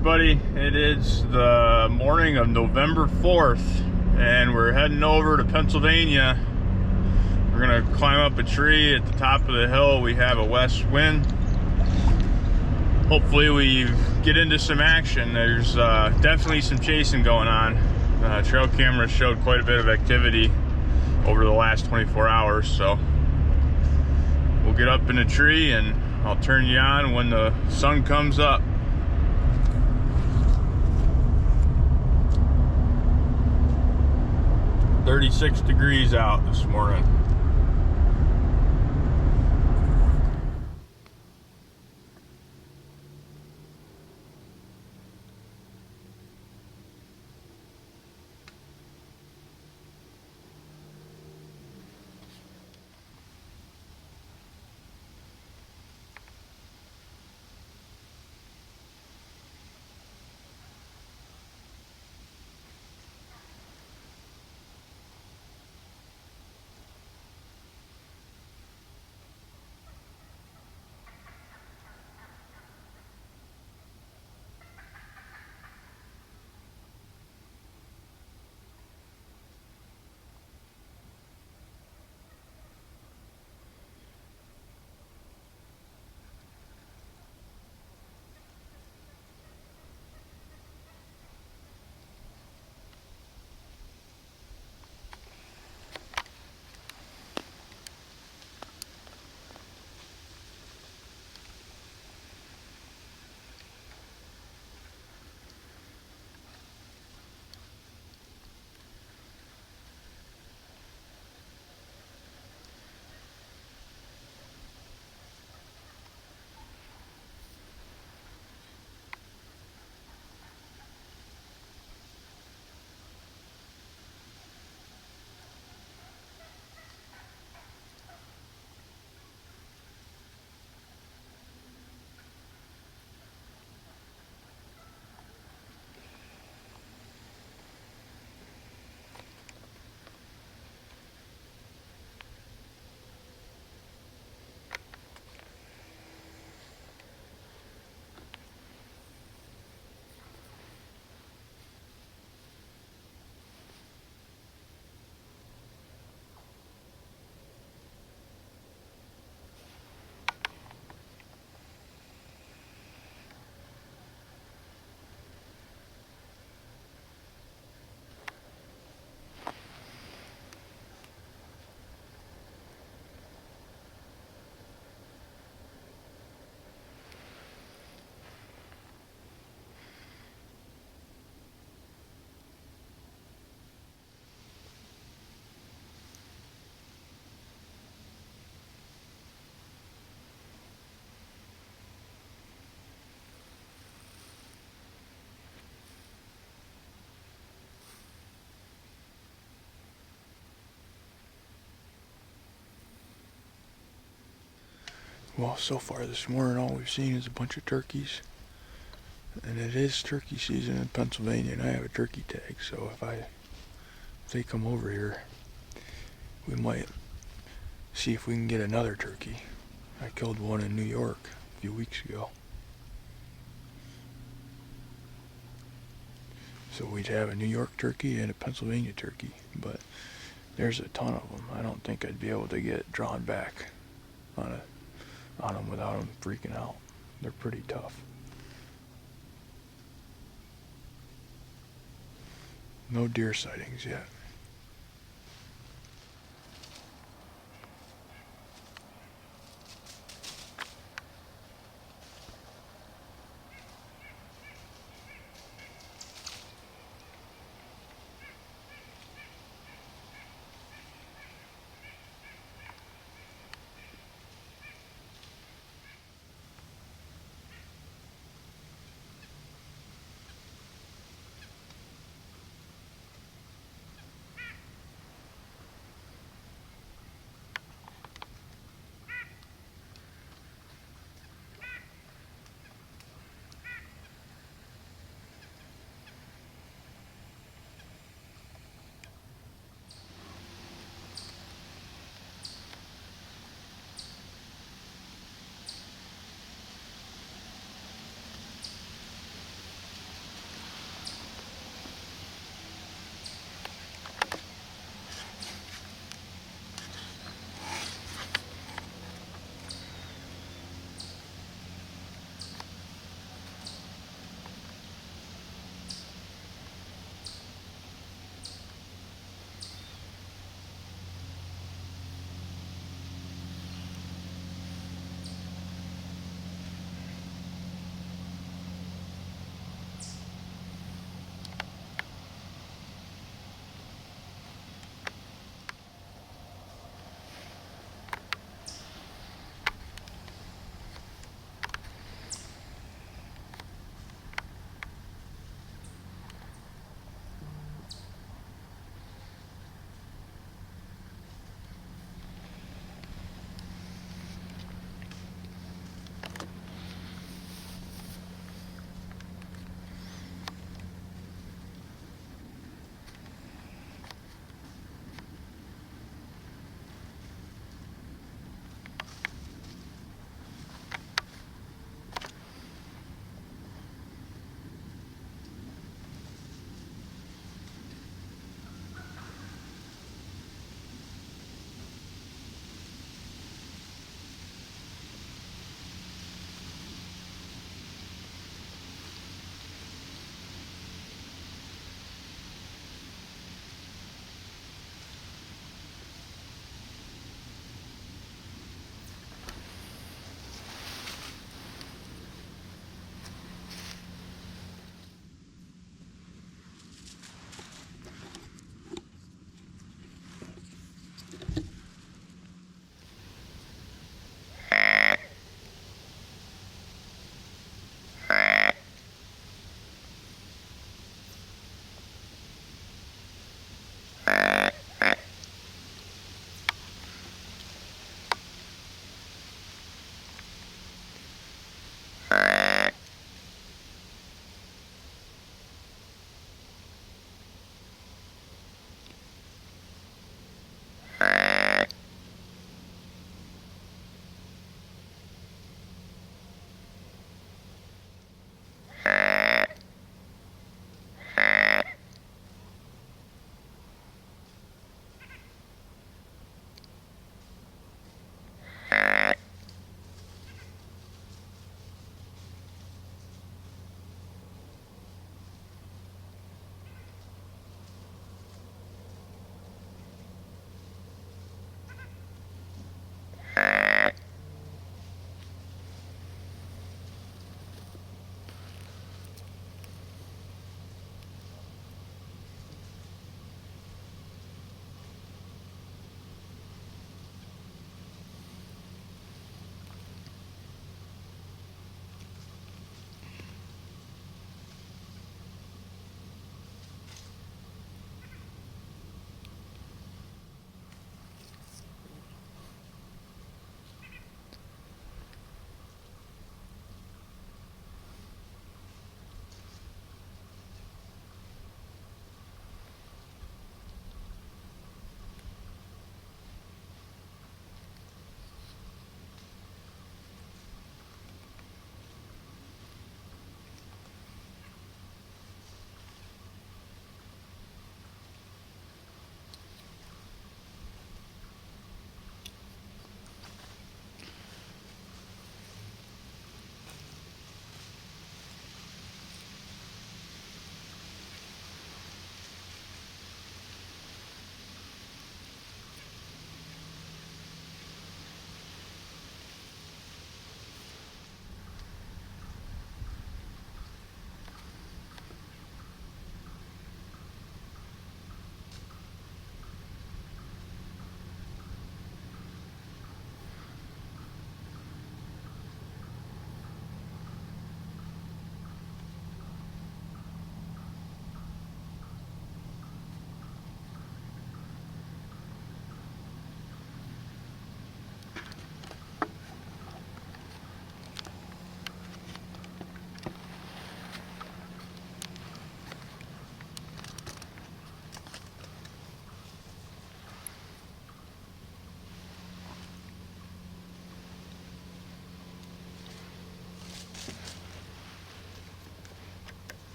everybody. It is the morning of November 4th and we're heading over to Pennsylvania. We're gonna climb up a tree at the top of the hill. We have a west wind. Hopefully we get into some action. There's definitely some chasing going on. Trail camera showed quite a bit of activity over the last 24 hours, so we'll get up in a tree and I'll turn you on when the sun comes up. "36 degrees out this morning." Well, so far this morning, all we've seen is a bunch of turkeys. And it is turkey season in Pennsylvania, and I have a turkey tag, so if they come over here, we might see if we can get another turkey. I killed one in New York a few weeks ago. So we'd have a New York turkey and a Pennsylvania turkey, but there's a ton of them. I don't think I'd be able to get drawn back on them without them freaking out. They're pretty tough. No deer sightings yet.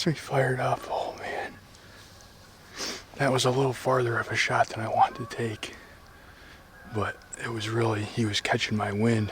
gets me fired up. Oh man. That was a little farther of a shot than I wanted to take. But it was really, he was catching my wind.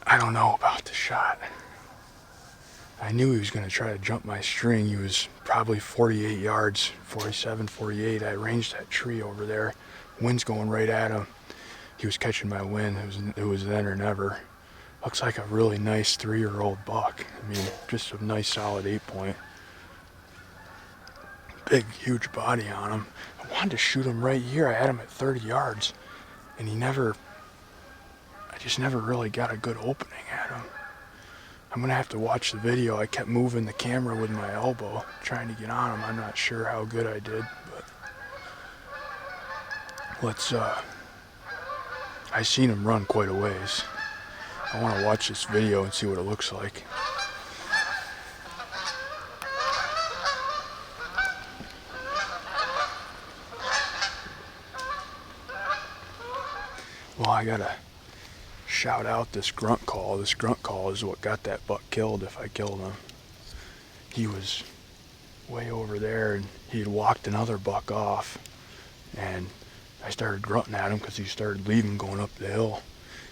I don't know about the shot. I knew he was going to try to jump my string. He was probably 48 yards, 47, 48. I ranged that tree over there. Wind's going right at him. He was catching my wind. It was then or never. Looks like a really nice 3-year-old buck. I mean, just a nice solid 8-point. Big, huge body on him. I wanted to shoot him right here. I had him at 30 yards. And I just never really got a good opening at him. I'm gonna have to watch the video. I kept moving the camera with my elbow, trying to get on him. I'm not sure how good I did, but I seen him run quite a ways. I want to watch this video and see what it looks like. Well, I gotta shout out this grunt call. This grunt call is what got that buck killed if I killed him. He was way over there and he had walked another buck off, and I started grunting at him because he started leaving going up the hill,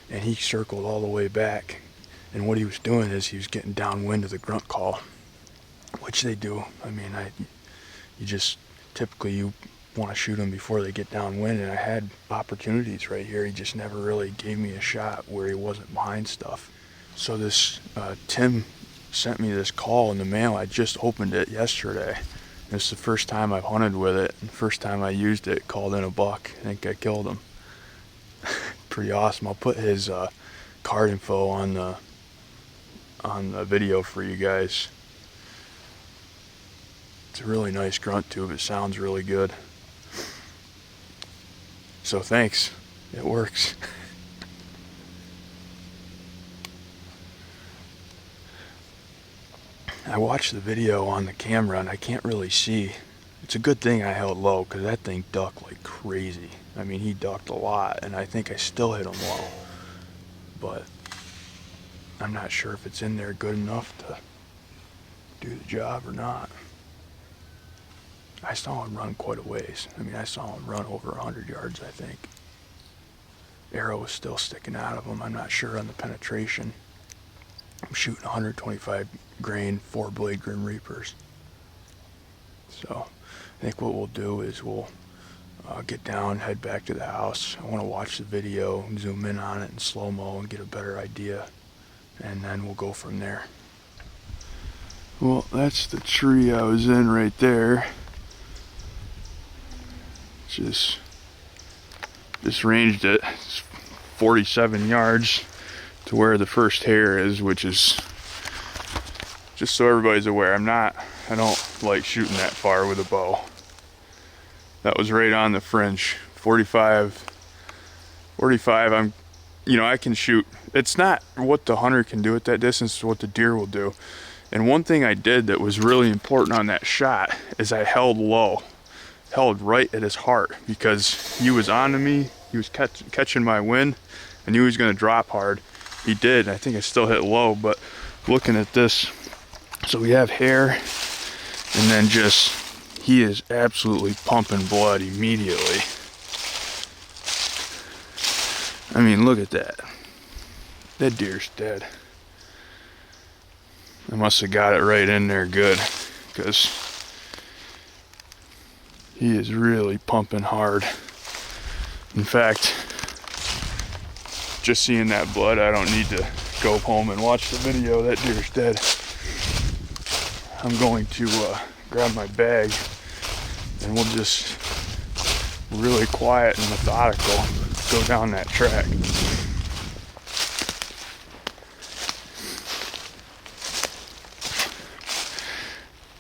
and he circled all the way back, and what he was doing is he was getting downwind of the grunt call, which they do. I mean, you want to shoot them before they get downwind, and I had opportunities right here. He just never really gave me a shot where he wasn't behind stuff. So this Tim sent me this call in the mail. I just opened it yesterday. It's the first time I've hunted with it, and the first time I used it, called in a buck. I think I killed him. Pretty awesome. I'll put his card info on the video for you guys. It's a really nice grunt tube. It sounds really good. So thanks, it works. I watched the video on the camera and I can't really see. It's a good thing I held low because that thing ducked like crazy. I mean, he ducked a lot, and I think I still hit him low. But I'm not sure if it's in there good enough to do the job or not. I saw him run quite a ways. I mean, I saw him run over 100 yards, I think. Arrow was still sticking out of him. I'm not sure on the penetration. I'm shooting 125 grain 4-blade Grim Reapers. So I think what we'll do is we'll get down, head back to the house. I want to watch the video, zoom in on it in slow-mo and get a better idea, and then we'll go from there. Well, that's the tree I was in right there. Just ranged it. It's 47 yards to where the first hair is, which is, just so everybody's aware, I don't like shooting that far with a bow. That was right on the fringe. 45, I can shoot. It's not what the hunter can do at that distance, it's what the deer will do. And one thing I did that was really important on that shot is I held low. Held right at his heart, because he was onto me, he was catching my wind, and he was going to drop hard. He did. I think I still hit low, but looking at this, so we have hair, and then he is absolutely pumping blood immediately. I mean, look at that. That deer's dead. I must have got it right in there good, because he is really pumping hard. In fact, just seeing that blood, I don't need to go home and watch the video. That deer's dead. I'm going to grab my bag, and we'll just really quiet and methodical go down that track.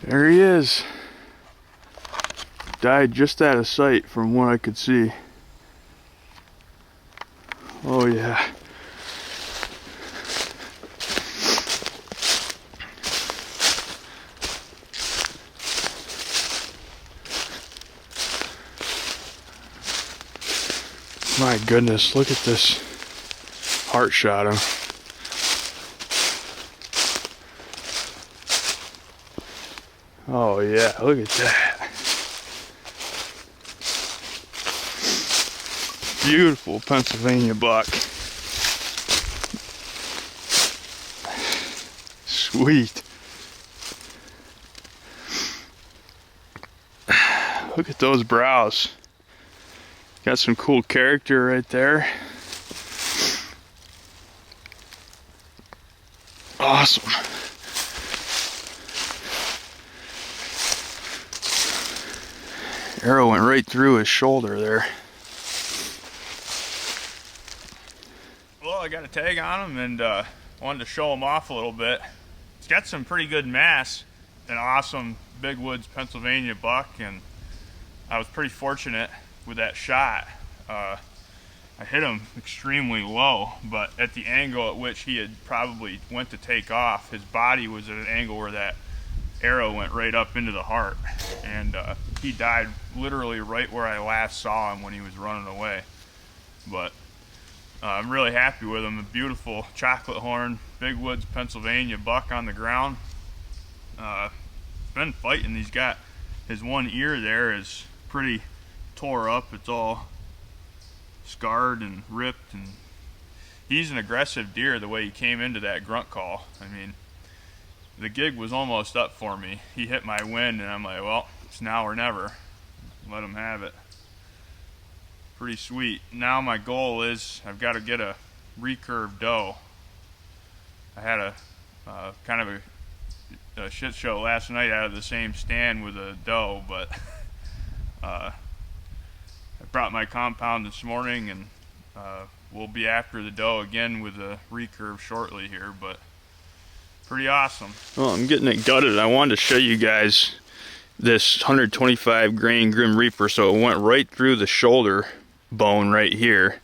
There he is. Died just out of sight from what I could see. Oh yeah. My goodness, look at this heart shot him. Oh yeah, look at that. Beautiful Pennsylvania buck. Sweet. Look at those brows. Got some cool character right there. Awesome. Arrow went right through his shoulder there. Well, I got a tag on him and wanted to show him off a little bit. It's got some pretty good mass. An awesome big woods Pennsylvania buck, and I was pretty fortunate with that shot. I hit him extremely low, but at the angle at which he had probably went to take off, his body was at an angle where that arrow went right up into the heart, and he died literally right where I last saw him when he was running away. But I'm really happy with him. A beautiful chocolate horn, big woods Pennsylvania buck on the ground. Been fighting. He's got his one ear there is pretty tore up. It's all scarred and ripped, and he's an aggressive deer the way he came into that grunt call. I mean, the gig was almost up for me. He hit my wind and I'm like, well, it's now or never. Let him have it. Pretty sweet. Now my goal is I've got to get a recurve doe. I had a kind of a shit show last night out of the same stand with a doe, but I brought my compound this morning, and we'll be after the doe again with a recurve shortly here, but pretty awesome. Well, I'm getting it gutted. I wanted to show you guys this 125 grain Grim Reaper. So it went right through the shoulder bone right here,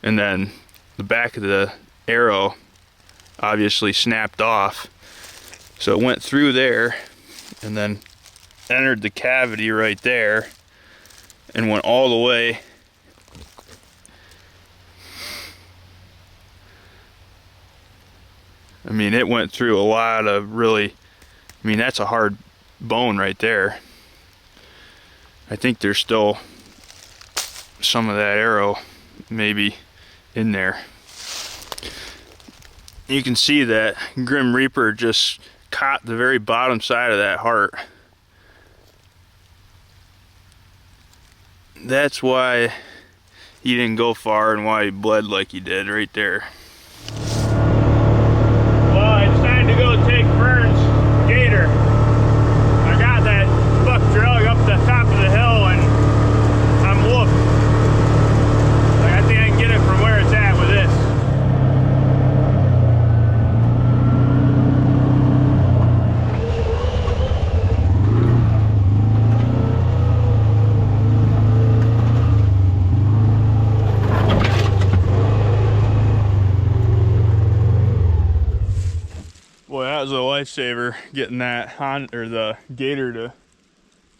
and then the back of the arrow obviously snapped off. So it went through there and then entered the cavity right there and went all the way I mean, it went through a lot of really, I mean, that's a hard bone right there. I think there's still some of that arrow maybe in there. You can see that Grim Reaper just caught the very bottom side of that heart. That's why he didn't go far and why he bled like he did right there. Well, I decided to go take Vern's gator. I got that buck drug up the top of the hill and I'm whooped. Like, I think I can get it from where it's at with this. Boy, that was a lifesaver getting that the gator to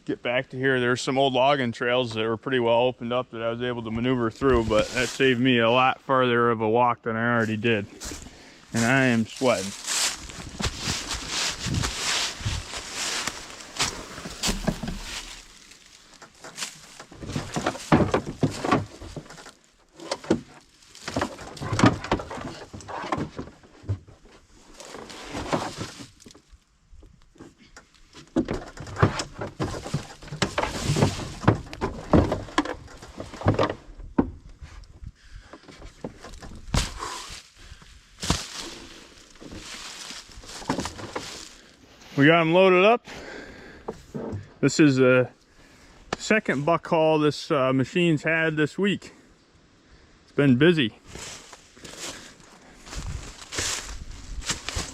get back to here. There's some old logging trails that were pretty well opened up that I was able to maneuver through, but that saved me a lot farther of a walk than I already did. And I am sweating. We got them loaded up. This is the second buck haul this machine's had this week. It's been busy.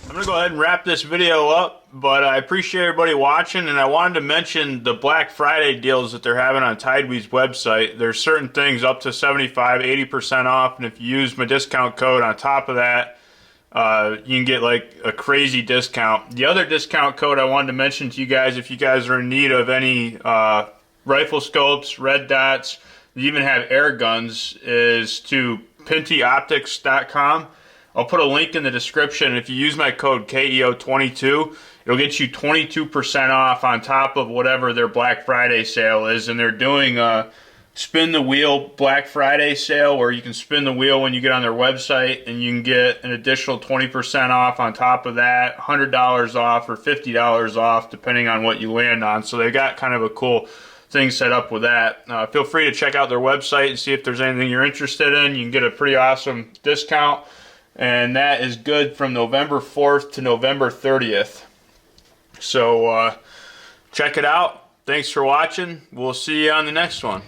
I'm gonna go ahead and wrap this video up, but I appreciate everybody watching, and I wanted to mention the Black Friday deals that they're having on Tideweed's website. There's certain things up to 75, 80% off, and if you use my discount code on top of that, you can get like a crazy discount. The other discount code I wanted to mention to you guys, if you guys are in need of any rifle scopes, red dots, you even have air guns, is to pintyoptics.com. I'll put a link in the description. If you use my code KEO22, it'll get you 22% off on top of whatever their Black Friday sale is. And they're doing a spin the wheel Black Friday sale where you can spin the wheel when you get on their website and you can get an additional 20% off on top of that, $100 off or $50 off depending on what you land on. So they got kind of a cool thing set up with that. Feel free to check out their website and see if there's anything you're interested in. You can get a pretty awesome discount, and that is good from November 4th to November 30th. So check it out. Thanks for watching. We'll see you on the next one.